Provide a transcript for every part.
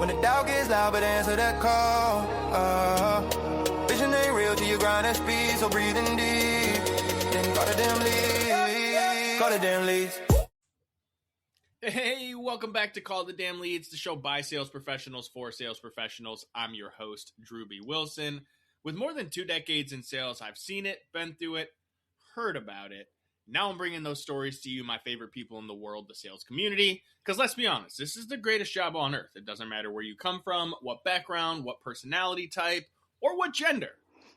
When the doubt gets loud, but answer that call. Vision ain't real till you grind at speed, so breathing deep. Then call the damn leads. Call the damn leads. Hey, welcome back to Call the Damn Leads, the show by sales professionals for sales professionals. I'm your host, Drewbie Wilson. With more than 2 decades in sales, I've seen it, been through it, heard about it. Now I'm bringing those stories to you, my favorite people in the world, the sales community. Because let's be honest, this is the greatest job on earth. It doesn't matter where you come from, what background, what personality type, or what gender.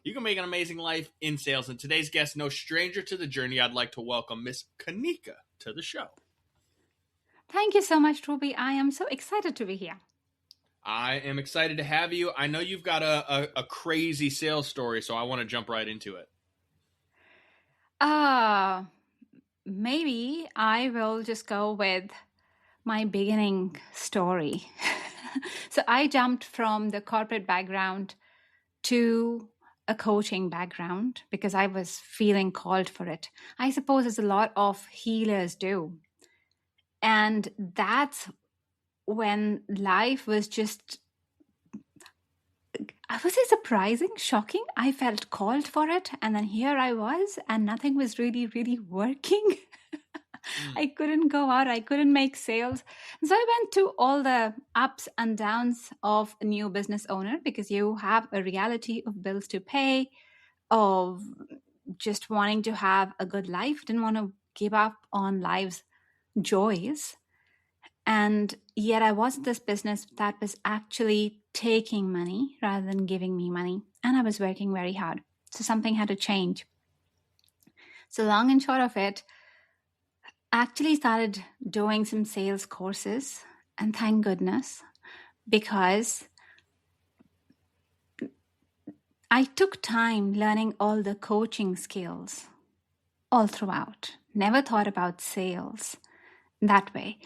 You can make an amazing life in sales. And today's guest, no stranger to the journey, I'd like to welcome Miss Kanika to the show. Thank you so much, Drewbie. I am so excited to be here. I am excited to have you. I know you've got a crazy sales story, so I want to jump right into it. Maybe I will just go with my beginning story. So I jumped from the corporate background to a coaching background because I was feeling called for it. I suppose as a lot of healers do. And that's when life was just, was it surprising, shocking? I felt called for it. And then here I was, and nothing was really, really working. I couldn't go out. I couldn't make sales. And so I went to all the ups and downs of a new business owner because you have a reality of bills to pay, of just wanting to have a good life. Didn't want to give up on life's joys. And yet I was in this business that was actually taking money rather than giving me money. And I was working very hard. So something had to change. So long and short of it, I actually started doing some sales courses. And thank goodness, because I took time learning all the coaching skills all throughout. Never thought about sales that way.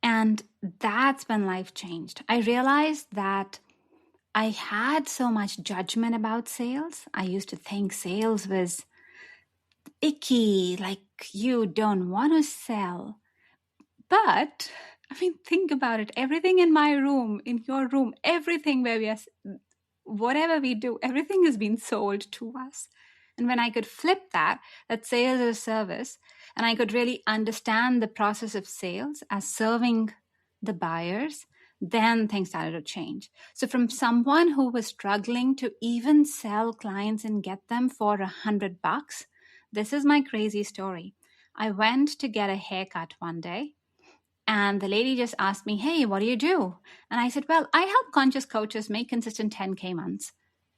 And that's when life changed. I realized that I had so much judgment about sales. I used to think sales was icky, like you don't want to sell. But, think about it. Everything in my room, in your room, everything where we are, whatever we do, everything has been sold to us. And when I could flip that sales is a service, and I could really understand the process of sales as serving the buyers, then things started to change. So from someone who was struggling to even sell clients and get them for $100, this is my crazy story. I went to get a haircut one day, and the lady just asked me, "Hey, what do you do?" And I said, "Well, I help conscious coaches make consistent 10K months."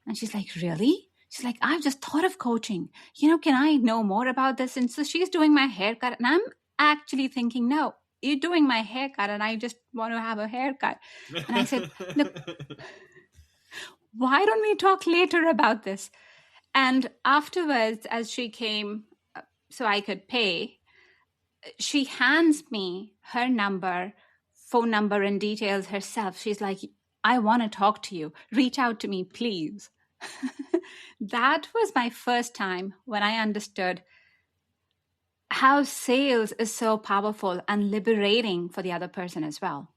And she's like, "Really?" She's like, "I've just thought of coaching. Can I know more about this?" And so she's doing my haircut. And I'm actually thinking, no, you're doing my haircut and I just want to have a haircut. And I said, "Look, why don't we talk later about this?" And afterwards, as she came so I could pay, she hands me her number, phone number and details herself. She's like, "I want to talk to you. Reach out to me, please." That was my first time when I understood how sales is so powerful and liberating for the other person as well.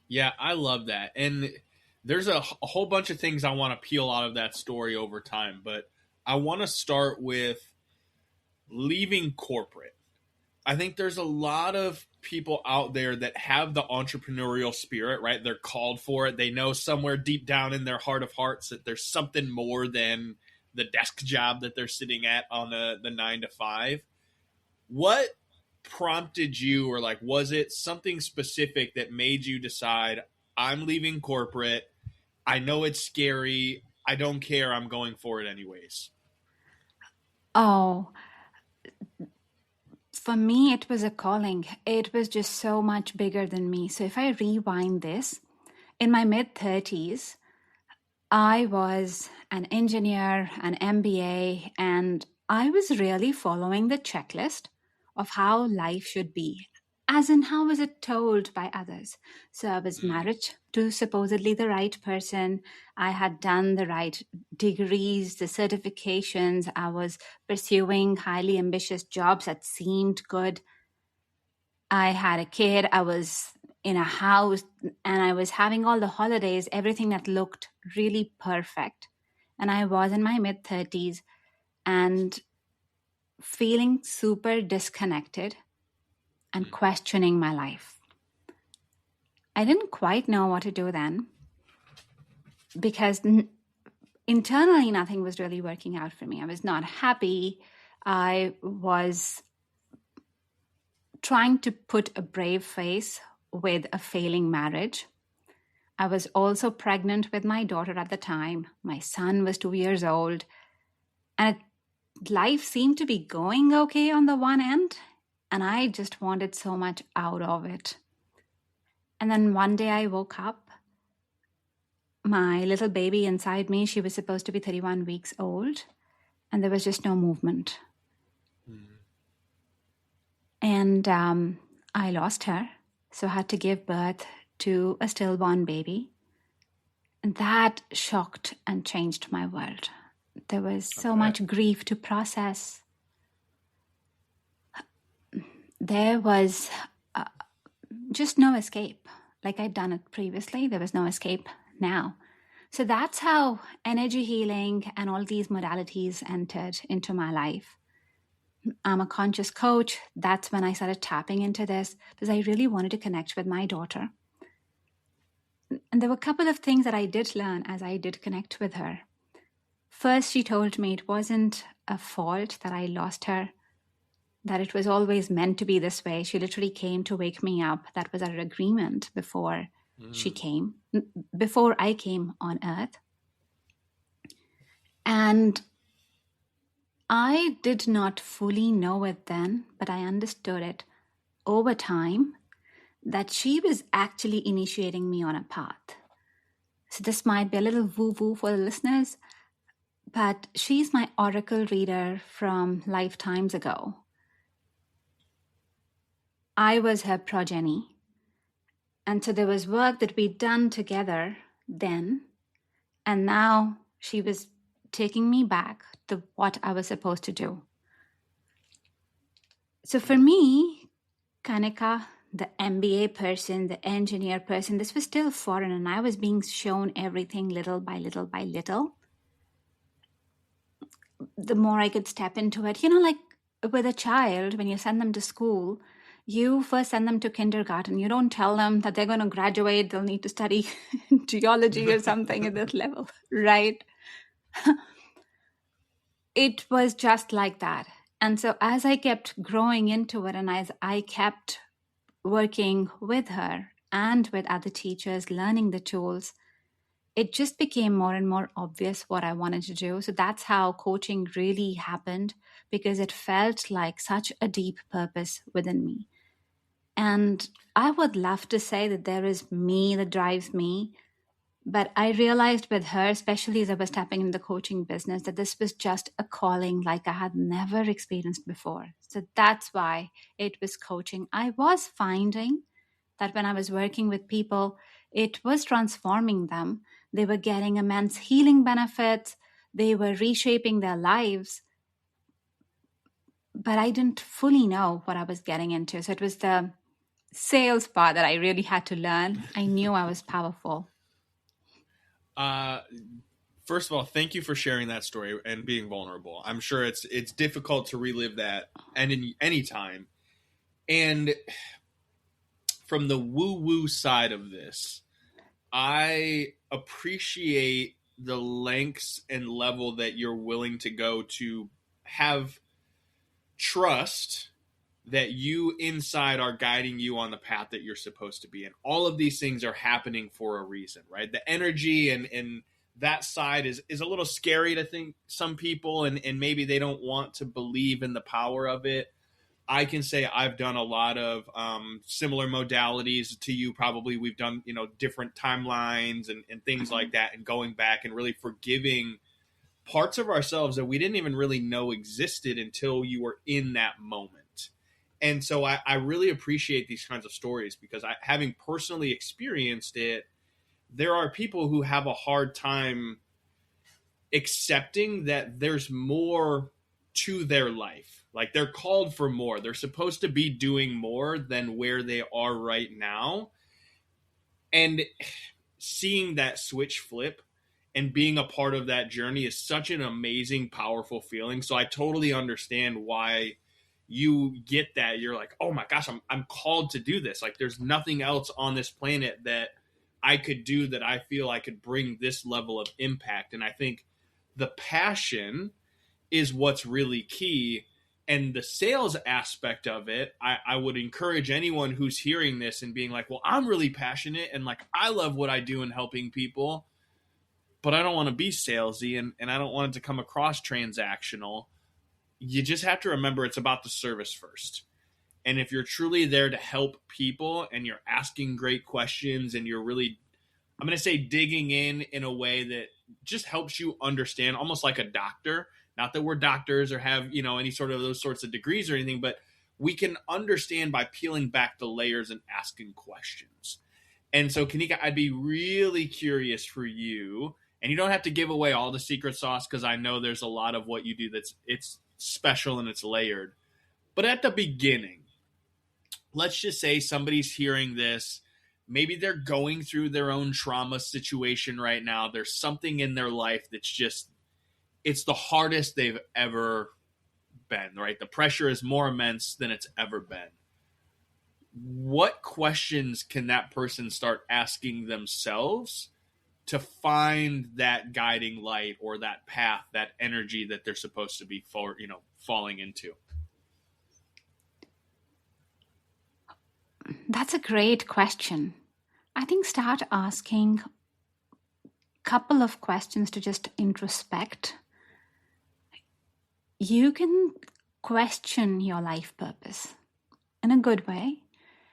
Yeah, I love that. And there's a whole bunch of things I want to peel out of that story over time, but I want to start with leaving corporate. I think there's a lot of people out there that have the entrepreneurial spirit, right? They're called for it. They know somewhere deep down in their heart of hearts that there's something more than the desk job that they're sitting at on the 9 to 5. What prompted you, or was it something specific that made you decide, I'm leaving corporate. I know it's scary. I don't care. I'm going for it anyways. Oh, for me, it was a calling. It was just so much bigger than me. So if I rewind this, in my mid-30s, I was an engineer, an MBA, and I was really following the checklist of how life should be, as in how was it told by others. So I was married to supposedly the right person. I had done the right degrees, the certifications. I was pursuing highly ambitious jobs that seemed good. I had a kid. I was in a house, and I was having all the holidays, everything that looked really perfect. And I was in my mid-30s and feeling super disconnected and questioning my life. I didn't quite know what to do then because internally nothing was really working out for me. I was not happy. I was trying to put a brave face with a failing marriage. I was also pregnant with my daughter at the time. My son was 2 years old. And life seemed to be going okay on the one end. And I just wanted so much out of it. And then one day I woke up. My little baby inside me, she was supposed to be 31 weeks old. And there was just no movement. And I lost her. So I had to give birth to a stillborn baby. And that shocked and changed my world. There was so much grief to process. There was just no escape. Like I'd done it previously, there was no escape now. So that's how energy healing and all these modalities entered into my life. I'm a conscious coach. That's when I started tapping into this because I really wanted to connect with my daughter. And there were a couple of things that I did learn as I did connect with her. First, she told me it wasn't a fault that I lost her, that it was always meant to be this way. She literally came to wake me up. That was our agreement before before I came on earth. And I did not fully know it then, but I understood it over time that she was actually initiating me on a path. So this might be a little woo-woo for the listeners, but she's my oracle reader from lifetimes ago. I was her progeny. And so there was work that we'd done together then, and now she was taking me back to what I was supposed to do. So for me, Kanika, the MBA person, the engineer person, this was still foreign, and I was being shown everything little by little by little. The more I could step into it, like with a child, when you send them to school, you first send them to kindergarten. You don't tell them that they're going to graduate. They'll need to study geology or something at this level, right? It was just like that. And so as I kept growing into it and as I kept working with her and with other teachers, learning the tools, it just became more and more obvious what I wanted to do. So that's how coaching really happened, because it felt like such a deep purpose within me. And I would love to say that there is me that drives me, but I realized with her, especially as I was stepping into the coaching business, that this was just a calling like I had never experienced before. So that's why it was coaching. I was finding that when I was working with people, it was transforming them. They were getting immense healing benefits. They were reshaping their lives. But I didn't fully know what I was getting into. So it was the sales part that I really had to learn. I knew I was powerful. First of all, thank you for sharing that story and being vulnerable. I'm sure it's difficult to relive that any time. And from the woo-woo side of this, I appreciate the lengths and level that you're willing to go to have trust that you inside are guiding you on the path that you're supposed to be in. All of these things are happening for a reason, right? The energy and that side is a little scary to think some people, and maybe they don't want to believe in the power of it. I can say I've done a lot of similar modalities to you. Probably we've done, different timelines and things like that, and going back and really forgiving parts of ourselves that we didn't even really know existed until you were in that moment. And so I really appreciate these kinds of stories because having personally experienced it, there are people who have a hard time accepting that there's more to their life. Like they're called for more. They're supposed to be doing more than where they are right now. And seeing that switch flip and being a part of that journey is such an amazing, powerful feeling. So I totally understand why you get that. You're like, oh my gosh, I'm called to do this. Like, there's nothing else on this planet that I could do that I feel I could bring this level of impact. And I think the passion is what's really key. And the sales aspect of it, I would encourage anyone who's hearing this and being like, well, I'm really passionate and like I love what I do in helping people, but I don't want to be salesy and I don't want it to come across transactional. You just have to remember it's about the service first. And if you're truly there to help people and you're asking great questions and you're really, I'm going to say, digging in a way that just helps you understand, almost like a doctor. Not that we're doctors or have, any sort of those sorts of degrees or anything, but we can understand by peeling back the layers and asking questions. And so, Kanika, I'd be really curious for you, and you don't have to give away all the secret sauce because I know there's a lot of what you do it's special and it's layered. But at the beginning, let's just say somebody's hearing this. Maybe they're going through their own trauma situation right now. There's something in their life that's just, it's the hardest they've ever been, right? The pressure is more immense than it's ever been. What questions can that person start asking themselves to find that guiding light or that path, that energy that they're supposed to be falling into? That's a great question. I think start asking a couple of questions to just introspect. You can question your life purpose in a good way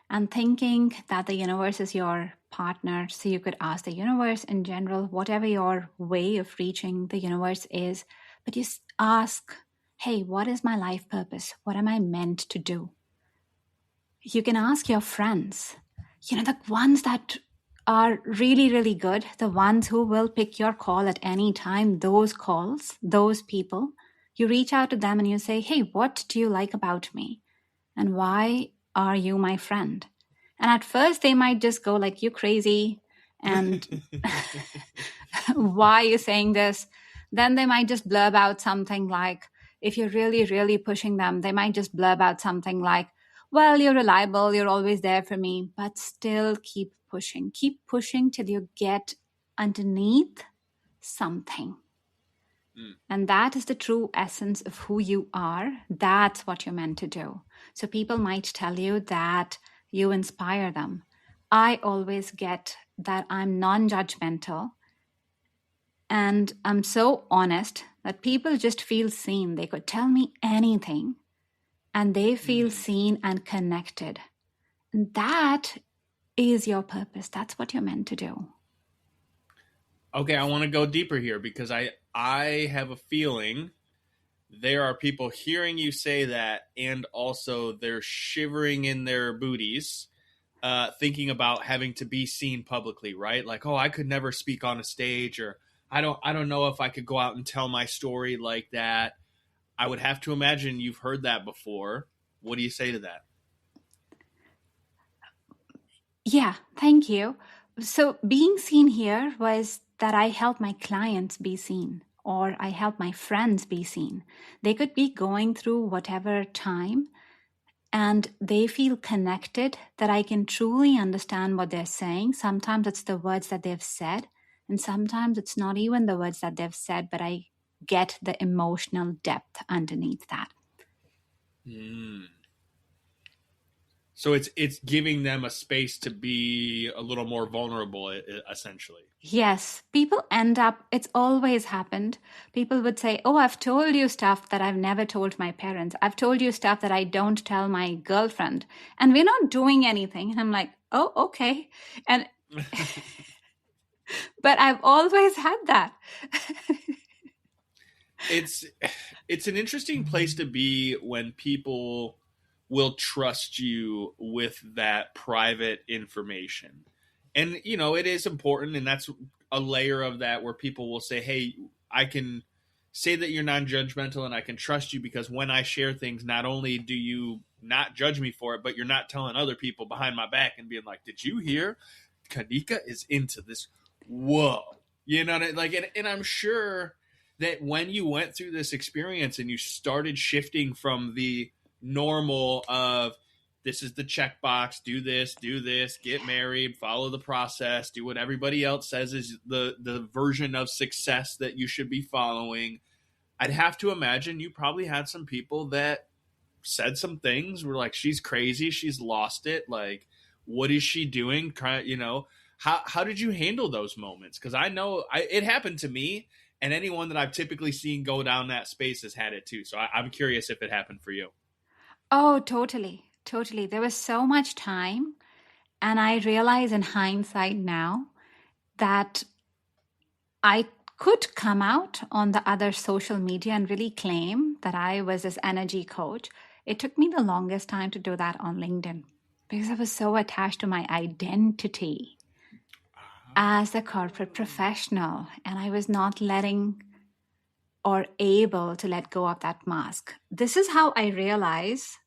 and thinking that the universe is your partner. So you could ask the universe in general, whatever your way of reaching the universe is, but you ask, hey, what is my life purpose? What am I meant to do? You can ask your friends, the ones that are really, really good, the ones who will pick your call at any time, those calls, those people. You reach out to them and you say, hey, what do you like about me? And why are you my friend? And at first they might just go like, you crazy. And why are you saying this? Then they might just blurb out something like, if you're really, really pushing them, they might just blurb out something like, well, you're reliable, you're always there for me, but still keep pushing till you get underneath something. And that is the true essence of who you are. That's what you're meant to do. So people might tell you that you inspire them. I always get that I'm non-judgmental and I'm so honest that people just feel seen. They could tell me anything and they feel seen and connected. And that is your purpose. That's what you're meant to do. Okay, I want to go deeper here because I have a feeling there are people hearing you say that and also they're shivering in their booties thinking about having to be seen publicly, right? Like, oh, I could never speak on a stage, or I don't know if I could go out and tell my story like that. I would have to imagine you've heard that before. What do you say to that? Yeah, thank you. So being seen here was that I help my clients be seen, or I help my friends be seen. They could be going through whatever time and they feel connected, that I can truly understand what they're saying. Sometimes it's the words that they've said, and sometimes it's not even the words that they've said, but I get the emotional depth underneath that. So it's giving them a space to be a little more vulnerable, essentially. Yes, people end up, it's always happened. People would say, oh, I've told you stuff that I've never told my parents. I've told you stuff that I don't tell my girlfriend. And we're not doing anything. And I'm like, oh, okay. And but I've always had that. It's an interesting place to be when people will trust you with that private information. And, it is important. And that's a layer of that where people will say, hey, I can say that you're non-judgmental and I can trust you because when I share things, not only do you not judge me for it, but you're not telling other people behind my back and being like, did you hear? Kanika is into this. Whoa. You know, like, and I'm sure that when you went through this experience and you started shifting from the normal of this is the checkbox, do this, get married, follow the process, do what everybody else says is the version of success that you should be following, I'd have to imagine you probably had some people that said some things, were like, she's crazy, she's lost it, like, what is she doing? You know, how did you handle those moments? Because I know it happened to me, and anyone that I've typically seen go down that space has had it too. So I'm curious if it happened for you. Oh, totally. Totally. There was so much time. And I realize in hindsight now that I could come out on the other social media and really claim that I was this energy coach. It took me the longest time to do that on LinkedIn because I was so attached to my identity as a corporate professional. And I was not letting or able to let go of that mask. This is how I realize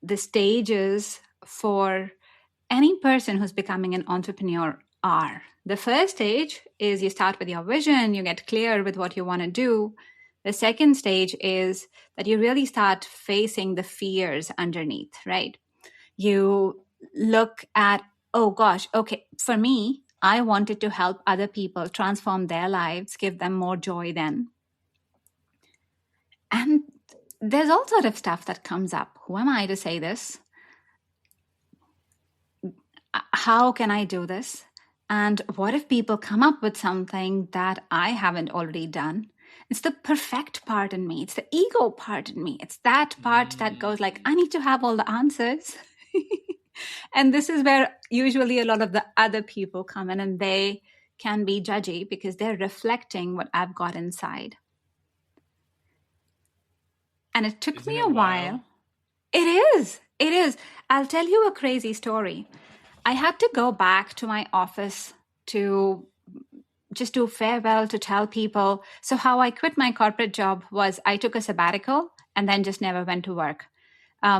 the stages for any person who's becoming an entrepreneur are. The first stage is you start with your vision, you get clear with what you want to do. The second stage is that you really start facing the fears underneath, right? You look at, oh gosh, okay, for me, I wanted to help other people transform their lives, give them more joy then. And there's all sort of stuff that comes up. Who am I to say this? How can I do this? And what if people come up with something that I haven't already done? It's the perfect part in me. It's the ego part in me. It's that part that goes like, I need to have all the answers. And this is where usually a lot of the other people come in, and they can be judgy because they're reflecting what I've got inside. And it took me a while. It is. It is. I'll tell you a crazy story. I had to go back to my office to just do farewell, to tell people. So how I quit my corporate job was I took a sabbatical and then just never went to work.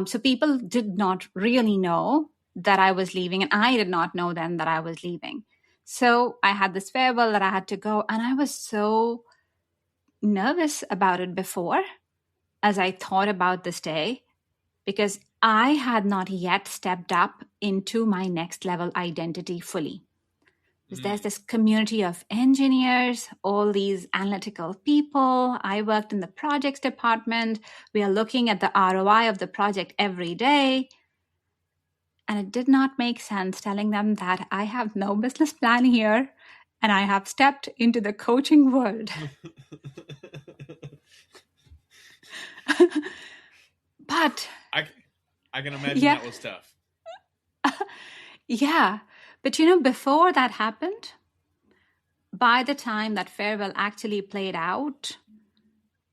So people did not really know that I was leaving, and I did not know then that I was leaving. So I had this farewell that I had to go, and I was so nervous about it before as I thought about this day, because I had not yet stepped up into my next level identity fully. There's this community of engineers, all these analytical people. I worked in the projects department. We are looking at the ROI of the project every day. And it did not make sense telling them that I have no business plan here and I have stepped into the coaching world. But I can imagine that was tough. Yeah. But before that happened, by the time that farewell actually played out,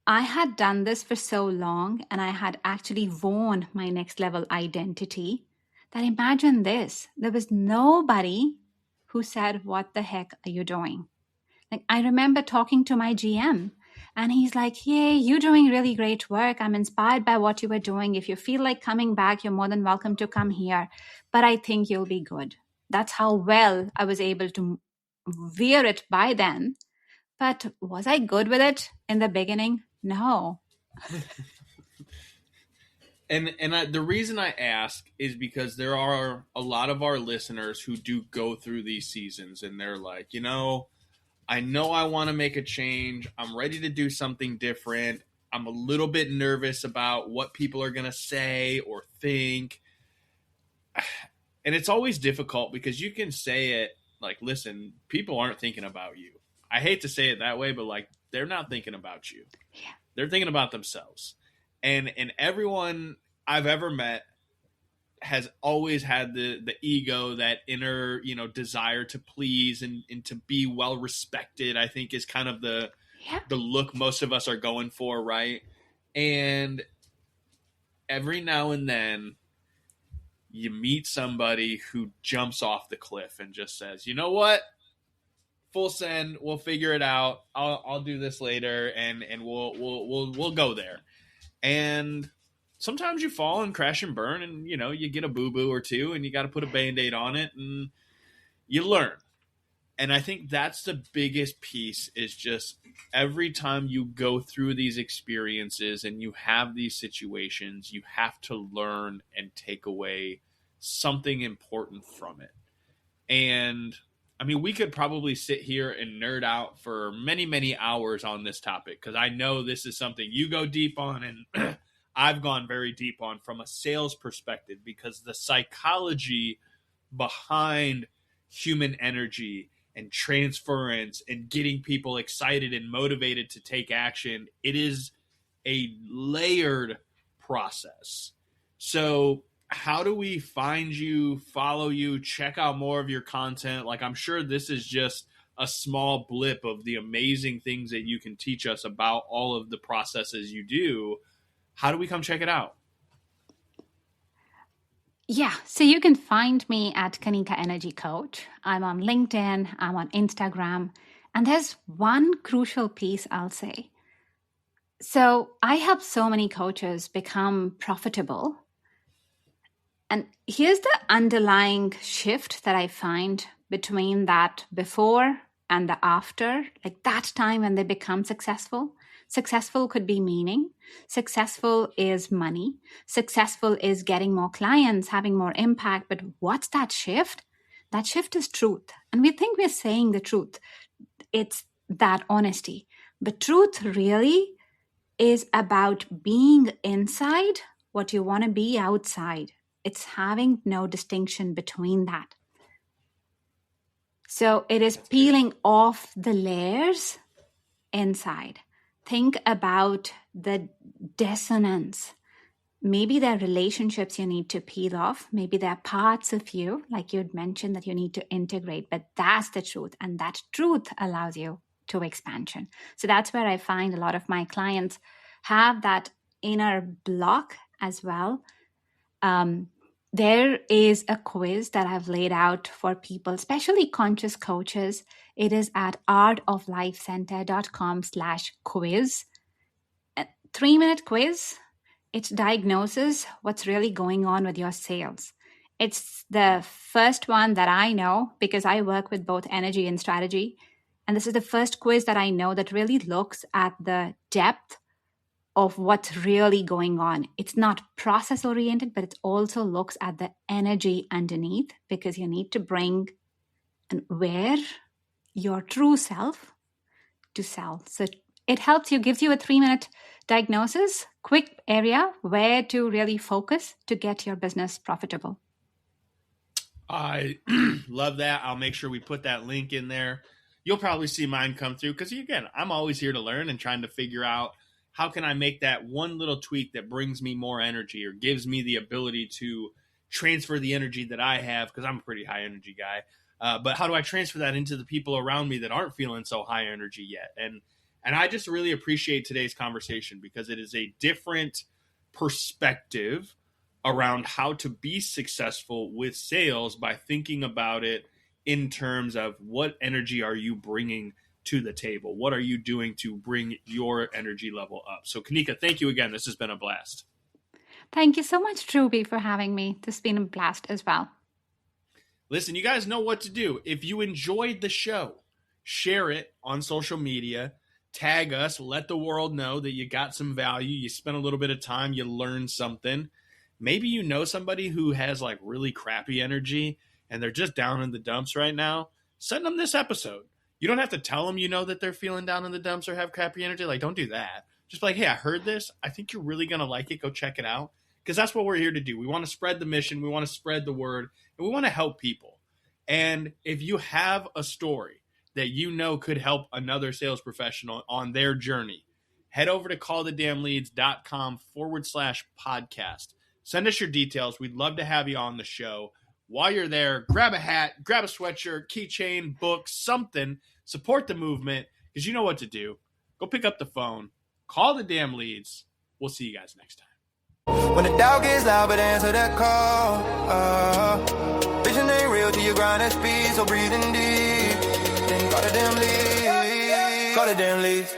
I had done this for so long and I had actually worn my next level identity that, imagine this, there was nobody who said, what the heck are you doing? Like, I remember talking to my GM and he's like, yay, you're doing really great work. I'm inspired by what you were doing. If you feel like coming back, you're more than welcome to come here. But I think you'll be good. That's how well I was able to veer it by then. But was I good with it in the beginning? No. And the reason I ask is because there are a lot of our listeners who do go through these seasons and they're like, I know I want to make a change. I'm ready to do something different. I'm a little bit nervous about what people are going to say or think. And it's always difficult because you can say it like, listen, people aren't thinking about you. I hate to say it that way, but like, they're not thinking about you. Yeah. They're thinking about themselves. And everyone I've ever met has always had the ego, that inner, desire to please and to be well respected, I think is kind of the look most of us are going for, right? And every now and then you meet somebody who jumps off the cliff and just says, you know what? Full send, we'll figure it out. I'll do this later and we'll go there. And sometimes you fall and crash and burn and, you get a boo-boo or two and you got to put a Band-Aid on it and, you learn. And I think that's the biggest piece, is just every time you go through these experiences and you have these situations, you have to learn and take away something important from it. And I mean, we could probably sit here and nerd out for many, many hours on this topic, because I know this is something you go deep on and I've gone very deep on from a sales perspective, because the psychology behind human energy and transference and getting people excited and motivated to take action, it is a layered process. So how do we find you, follow you, check out more of your content? Like, I'm sure this is just a small blip of the amazing things that you can teach us about all of the processes you do. How do we come check it out? Yeah, so you can find me at Kanika Energy Coach. I'm on LinkedIn, I'm on Instagram, and there's one crucial piece I'll say. So I help so many coaches become profitable. And here's the underlying shift that I find between that before and the after, like that time when they become successful. Successful could be meaning. Successful is money. Successful is getting more clients, having more impact. But what's that shift? That shift is truth. And we think we're saying the truth. It's that honesty. But truth really is about being inside what you want to be outside. It's having no distinction between that. So it is peeling off the layers inside. Think about the dissonance. Maybe there are relationships you need to peel off. Maybe there are parts of you, like you'd mentioned, that you need to integrate. But that's the truth. And that truth allows you to expansion. So that's where I find a lot of my clients have that inner block as well. There is a quiz that I've laid out for people, especially conscious coaches. It is at artoflifecenter.com/quiz. A 3-minute quiz. It diagnoses what's really going on with your sales. It's the first one that I know because I work with both energy and strategy. And this is the first quiz that I know that really looks at the depth of what's really going on. It's not process oriented, but it also looks at the energy underneath, because you need to bring and wear your true self to sell. So it helps you, gives you a 3-minute diagnosis, quick area where to really focus to get your business profitable. I love that. I'll make sure we put that link in there. You'll probably see mine come through, because again, I'm always here to learn and trying to figure out how can I make that one little tweak that brings me more energy or gives me the ability to transfer the energy that I have, because I'm a pretty high energy guy. But how do I transfer that into the people around me that aren't feeling so high energy yet? And I just really appreciate today's conversation, because it is a different perspective around how to be successful with sales by thinking about it in terms of what energy are you bringing to the table? What are you doing to bring your energy level up? So Kanika, thank you again. This has been a blast. Thank you so much, Drewbie, for having me. This has been a blast as well. Listen, you guys know what to do. If you enjoyed the show, share it on social media, tag us, let the world know that you got some value, you spent a little bit of time, you learned something. Maybe you know somebody who has like really crappy energy and they're just down in the dumps right now. Send them this episode. You don't have to tell them, that they're feeling down in the dumps or have crappy energy. Like, don't do that. Just be like, hey, I heard this. I think you're really going to like it. Go check it out. Because that's what we're here to do. We want to spread the mission. We want to spread the word. And we want to help people. And if you have a story that could help another sales professional on their journey, head over to callthedamnleads.com/podcast. Send us your details. We'd love to have you on the show. While you're there, grab a hat, grab a sweatshirt, keychain, book, something. Support the movement, because you know what to do. Go pick up the phone. Call the damn leads. We'll see you guys next time. When the doubt gets loud, but answer that call. Vision ain't real till you grind at speed, so breathing deep. Then call the damn leads. Call the damn leads.